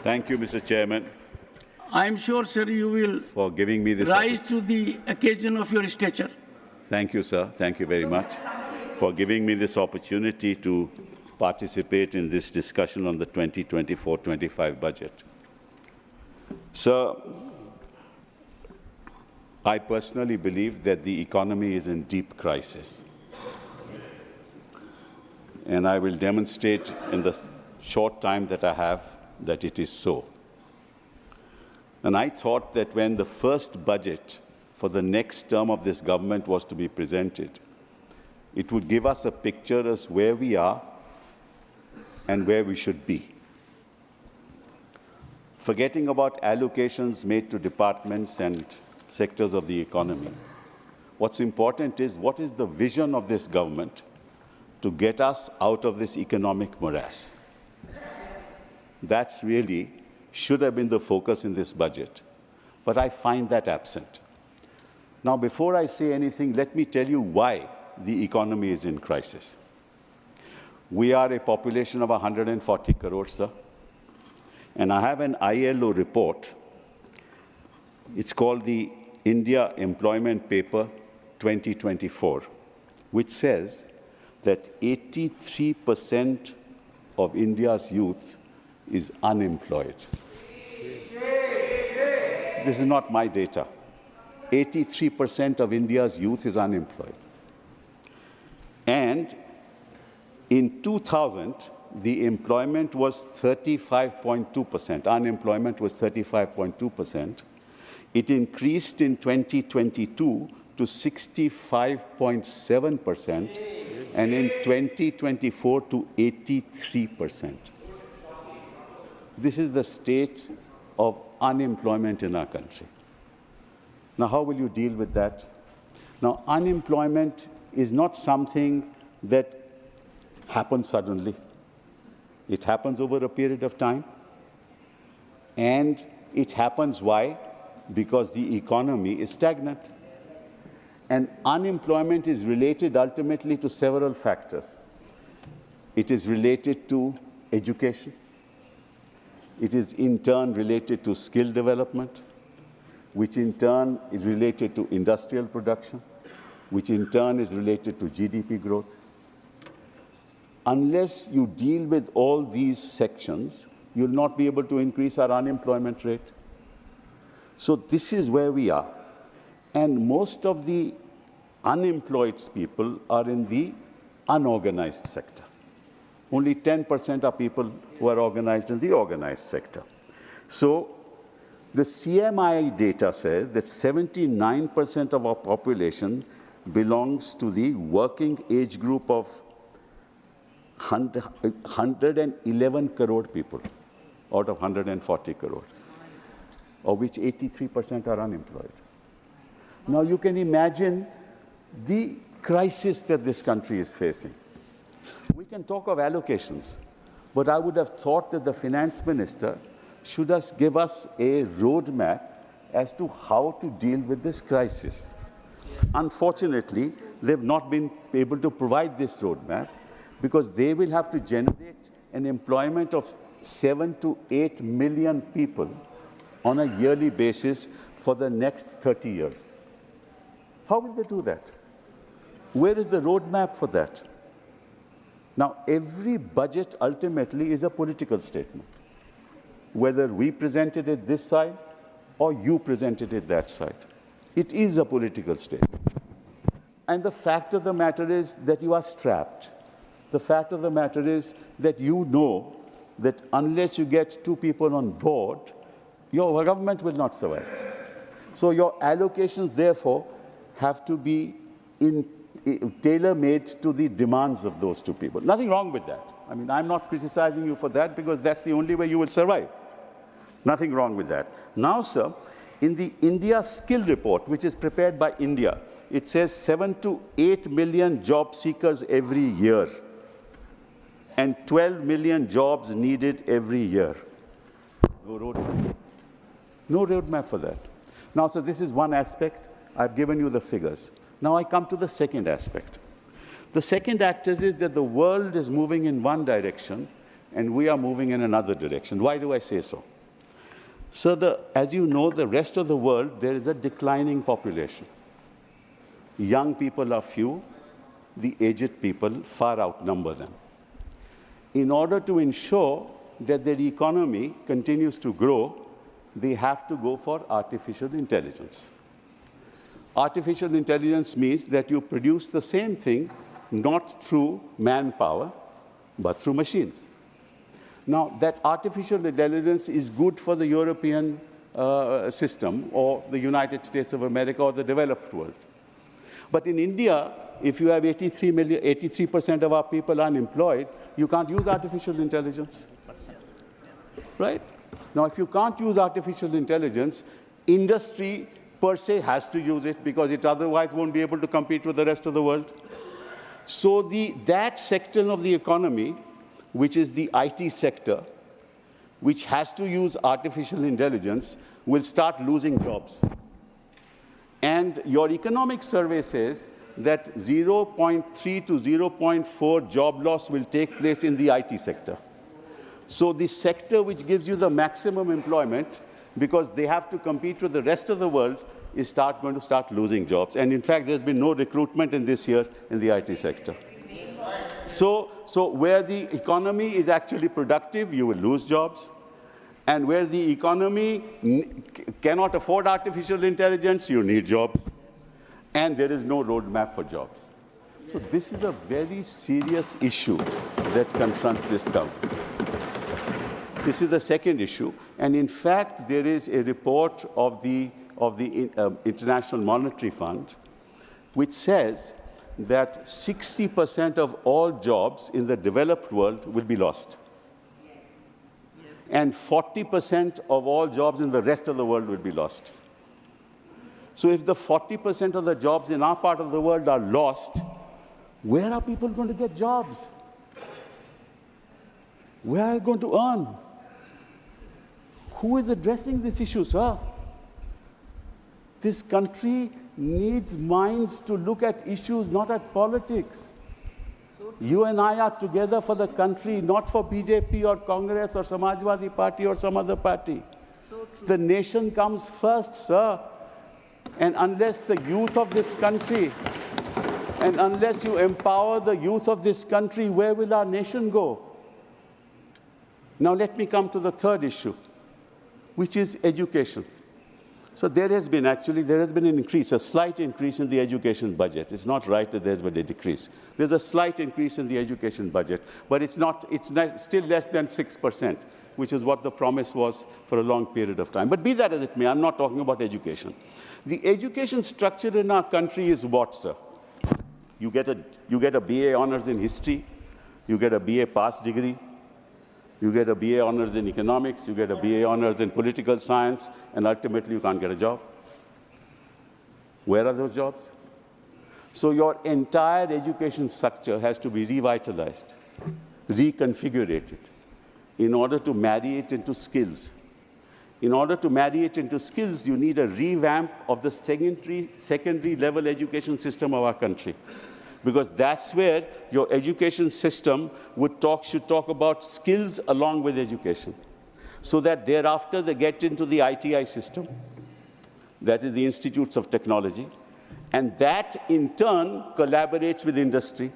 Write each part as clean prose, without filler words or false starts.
Thank you, Mr. Chairman. I'm sure, sir, you will for giving me this rise to the occasion of your stature. Thank you, sir. Thank you very much for giving me this opportunity to participate in this discussion on the 2024-25 budget. Sir, I personally believe that the economy is in deep crisis. And I will demonstrate in the short time that I have that it is so. And I thought that when the first budget for the next term of this government was to be presented, it would give us a picture as where we are and where we should be. Forgetting about allocations made to departments and sectors of the economy, what's important is what is the vision of this government to get us out of this economic morass. That's really should have been the focus in this budget, but I find that absent. Now, before I say anything, let me tell you why the economy is in crisis. We are a population of 140 crores, sir, and I have an ILO report. It's called the India Employment Paper 2024, which says that 83% of India's youth is unemployed. This is not my data. 83% of India's youth is unemployed. And in 2000, the employment was 35.2%. Unemployment was 35.2%. It increased in 2022 to 65.7%, and in 2024 to 83%. This is the state of unemployment in our country. Now, how will you deal with that? Now, unemployment is not something that happens suddenly. It happens over a period of time. And it happens why? Because the economy is stagnant. And unemployment is related ultimately to several factors. It is related to education. It is in turn related to skill development, which in turn is related to industrial production, which in turn is related to GDP growth. Unless you deal with all these sections, you'll not be able to increase our unemployment rate. So this is where we are. And most of the unemployed people are in the unorganized sector. Only 10% are people who are organized in the organized sector. So the CMI data says that 79% of our population belongs to the working age group of 111 crore people out of 140 crore, of which 83% are unemployed. Now you can imagine the crisis that this country is facing. We can talk of allocations, but I would have thought that the finance minister should give us a roadmap as to how to deal with this crisis. Unfortunately, they've not been able to provide this roadmap because they will have to generate an employment of 7 to 8 million people on a yearly basis for the next 30 years. How will they do that? Where is the roadmap for that? Now, every budget ultimately is a political statement, whether we presented it this side or you presented it that side. It is a political statement. And the fact of the matter is that you are strapped. The fact of the matter is that you know that unless you get 2 people on board, your government will not survive. So your allocations, therefore, have to be tailor-made to the demands of those 2 people. Nothing wrong with that. I mean, I'm not criticizing you for that because that's the only way you will survive. Nothing wrong with that. Now, sir, in the India Skill Report, which is prepared by India, it says 7 to 8 million job seekers every year and 12 million jobs needed every year. No roadmap. No roadmap for that. Now, so this is one aspect. I've given you the figures. Now I come to the second aspect. The second aspect is that the world is moving in one direction and we are moving in another direction. Why do I say so? So, as you know, the rest of the world, there is a declining population. Young people are few, the aged people far outnumber them. In order to ensure that their economy continues to grow, they have to go for artificial intelligence. Artificial intelligence means that you produce the same thing not through manpower, but through machines. Now, that artificial intelligence is good for the European system or the United States of America or the developed world. But in India, if you have 83% of our people unemployed, you can't use artificial intelligence. Right? Now, if you can't use artificial intelligence, industry per se has to use it because it otherwise won't be able to compete with the rest of the world. So that sector of the economy, which is the IT sector, which has to use artificial intelligence, will start losing jobs. And your economic survey says that 0.3 to 0.4 job loss will take place in the IT sector. So the sector which gives you the maximum employment, because they have to compete with the rest of the world, is going to start losing jobs. And in fact, there's been no recruitment in this year in the IT sector. So where the economy is actually productive, you will lose jobs. And where the economy cannot afford artificial intelligence, you need jobs. And there is no roadmap for jobs. So this is a very serious issue that confronts this government. This is the second issue. And in fact, there is a report of the International Monetary Fund, which says that 60% of all jobs in the developed world will be lost. And 40% of all jobs in the rest of the world will be lost. So if the 40% of the jobs in our part of the world are lost, where are people going to get jobs? Where are they going to earn? Who is addressing this issue, sir? This country needs minds to look at issues, not at politics. You and I are together for the country, not for BJP or Congress or Samajwadi Party or some other party. The nation comes first, sir. And unless the youth of this country, and unless you empower the youth of this country, where will our nation go? Now let me come to the third issue, which is education. So there has been an increase, a slight increase in the education budget. It's not right that there's been a decrease. There's a slight increase in the education budget, but it's still less than 6%, which is what the promise was for a long period of time. But be that as it may, I'm not talking about education. The education structure in our country is what, sir? You get a BA honors in history, you get a BA pass degree, you get a BA honors in economics, you get a BA honors in political science, and ultimately you can't get a job. Where are those jobs? So your entire education structure has to be revitalized, reconfigured in order to marry it into skills. In order to marry it into skills, you need a revamp of the secondary level education system of our country. Because that's where your education system should talk about skills along with education, so that thereafter they get into the ITI system, that is the Institutes of Technology, and that in turn collaborates with industry.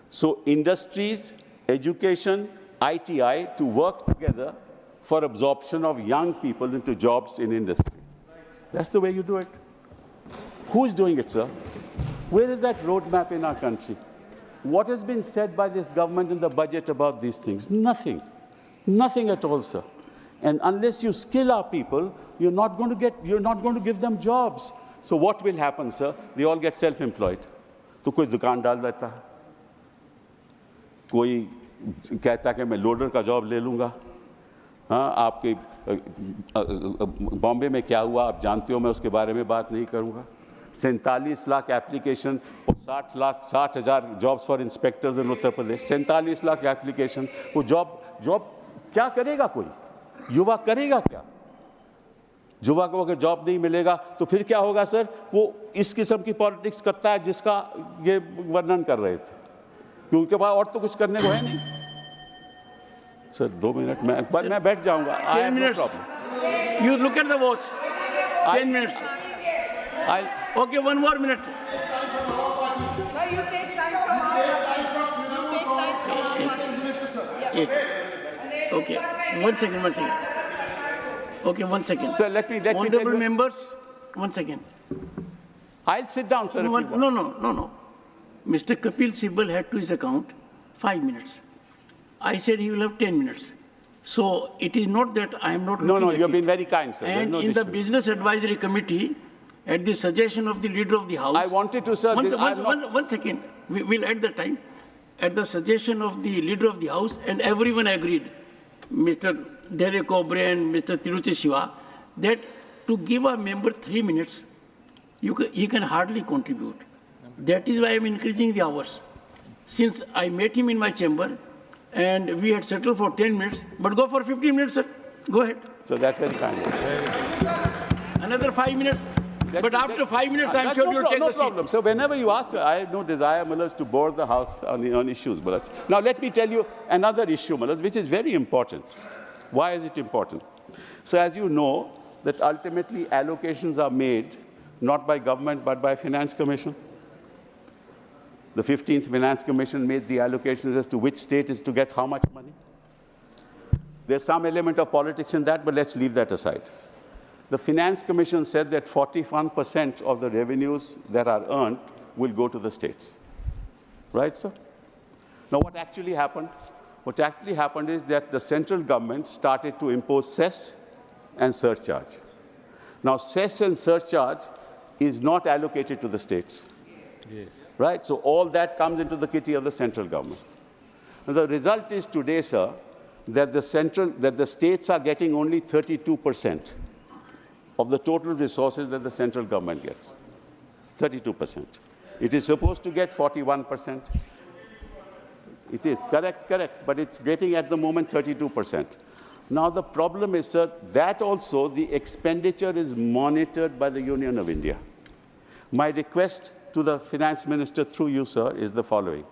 So industries, education, ITI to work together for absorption of young people into jobs in industry. That's the way you do it. Who is doing it, sir? Where is that roadmap in our country? What has been said by this government in the budget about these things? Nothing. Nothing at all, sir. And unless you skill our people, you're not going to give them jobs. So what will happen, sir? They all get self-employed. तो कोई दुकान डाल देता है, कोई कहता है कि मैं लोडर का जॉब ले लूँगा. हाँ, आपके बॉम्बे में क्या हुआ आप जानते हो, मैं उसके बारे में बात नहीं करूँगा. 47 लाख एप्लीकेशन और 60,000 jobs for inspectors in Uttar Pradesh. 47 lakh application. वो जॉब क्या करेगा? कोई युवा करेगा क्या? युवा को अगर जॉब नहीं मिलेगा तो फिर क्या होगा सर? वो इस किस्म की पॉलिटिक्स करता है जिसका ये वर्णन कर रहे थे, क्योंकि उनके पास और तो कुछ करने को है नहीं. Sir, 2 minutes. But मैं बैठ जाऊंगा. I have no problem. You look at the watch. 10 minutes. Okay, 1 more minute. Sir, you take time from our Yes. Okay. 1 second. Okay, 1 second. Sir, let me tell Honorable you. members, 1 second. I'll sit down, sir. No. Mr. Kapil Sibal had to his account 5 minutes. I said he will have 10 minutes. So it is not that I am not looking No, at you've it. been very kind, sir. And no in the issue. Business Advisory Committee, at the suggestion of the Leader of the House... I wanted to, sir... One second. We'll add the time. At the suggestion of the Leader of the House, and everyone agreed, Mr. Derek O'Brien, Mr. Tiruchi Shiva, that to give a member 3 minutes, he can hardly contribute. That is why I'm increasing the hours. Since I met him in my chamber, and we had settled for 10 minutes, but go for 15 minutes, sir. Go ahead. So that's very kind. Another 5 minutes. But after 5 minutes, I'm sure you'll take the seat. No problem. So whenever you ask, I have no desire, Mullahs, to bore the House on issues, Mullahs. Now let me tell you another issue, Mullahs, which is very important. Why is it important? So as you know, that ultimately allocations are made not by government, but by Finance Commission. The 15th Finance Commission made the allocations as to which state is to get how much money. There's some element of politics in that, but let's leave that aside. The Finance Commission said that 41% of the revenues that are earned will go to the states. Right, sir? Now, what actually happened? What actually happened is that the central government started to impose cess and surcharge. Now, cess and surcharge is not allocated to the states. Yes. Right? So all that comes into the kitty of the central government. And the result is today, sir, that the states are getting only 32% of the total resources that the central government gets. 32%. It is supposed to get 41%. It is correct, but it's getting at the moment 32%. Now the problem is, sir, that also the expenditure is monitored by the Union of India. My request to the Finance Minister through you, sir, is the following.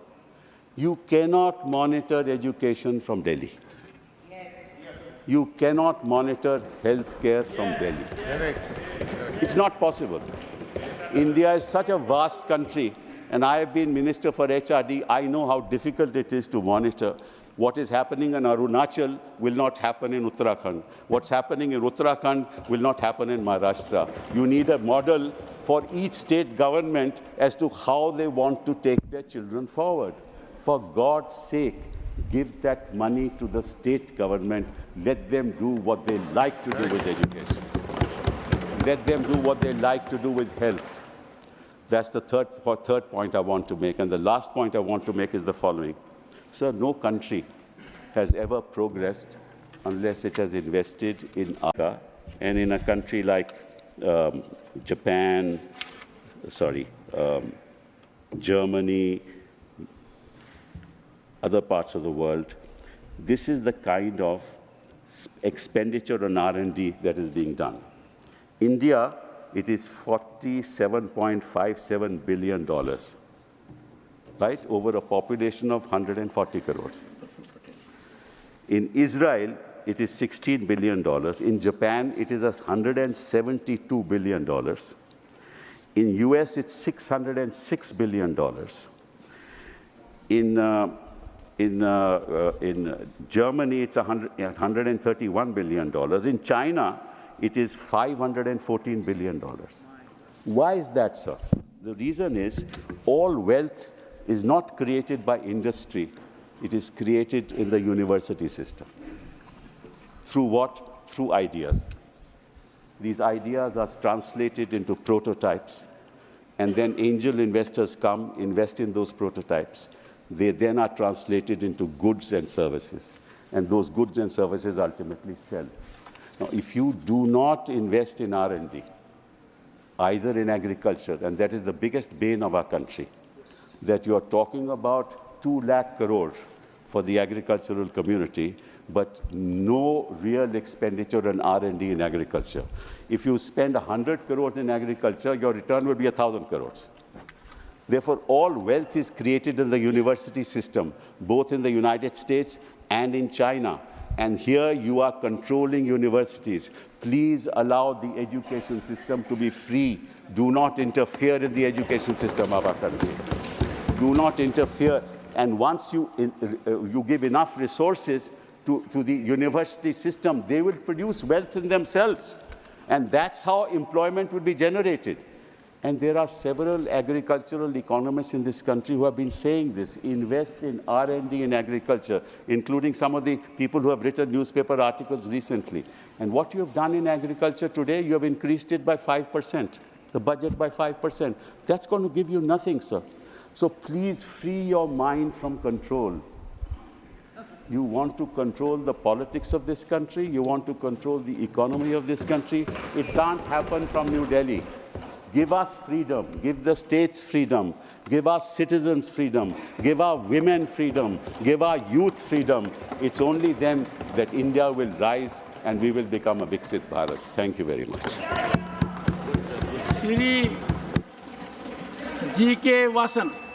You cannot monitor education from Delhi. Yes. You cannot monitor healthcare from Delhi. Correct. It's not possible. India is such a vast country, and I have been Minister for HRD. I know how difficult it is to monitor. What is happening in Arunachal will not happen in Uttarakhand. What's happening in Uttarakhand will not happen in Maharashtra. You need a model for each state government as to how they want to take their children forward. For God's sake, give that money to the state government. Let them do what they like to do with education. Let them do what they like to do with health. That's the third point I want to make. And the last point I want to make is the following. Sir, no country has ever progressed unless it has invested in Africa. And in a country like Japan, Germany, other parts of the world, this is the kind of expenditure on R&D that is being done. India, it is $47.57 billion. Right, over a population of 140 crores. In Israel, it is $16 billion. In Japan, it is $172 billion. In US, it's $606 billion. In Germany, it's $131 billion. In China, it is $514 billion. Why is that, sir? The reason is all wealth is not created by industry. It is created in the university system. Through what? Through ideas. These ideas are translated into prototypes, and then angel investors come, invest in those prototypes. They then are translated into goods and services, and those goods and services ultimately sell. Now, if you do not invest in R&D, either in agriculture, and that is the biggest bane of our country, that you are talking about 2 lakh crore for the agricultural community, but no real expenditure on R&D in agriculture. If you spend 100 crores in agriculture, your return will be 1,000 crores. Therefore, all wealth is created in the university system, both in the United States and in China. And here you are controlling universities. Please allow the education system to be free. Do not interfere in the education system of our country. Do not interfere. And once you give enough resources to the university system, they will produce wealth in themselves. And that's how employment would be generated. And there are several agricultural economists in this country who have been saying this. Invest in R&D in agriculture, including some of the people who have written newspaper articles recently. And what you have done in agriculture today, you have increased it by 5%, the budget by 5%. That's going to give you nothing, sir. So please free your mind from control. You want to control the politics of this country. You want to control the economy of this country. It can't happen from New Delhi. Give us freedom. Give the states freedom. Give our citizens freedom. Give our women freedom. Give our youth freedom. It's only then that India will rise and we will become a Viksit Bharat. Thank you very much. Shri G.K. Vasan.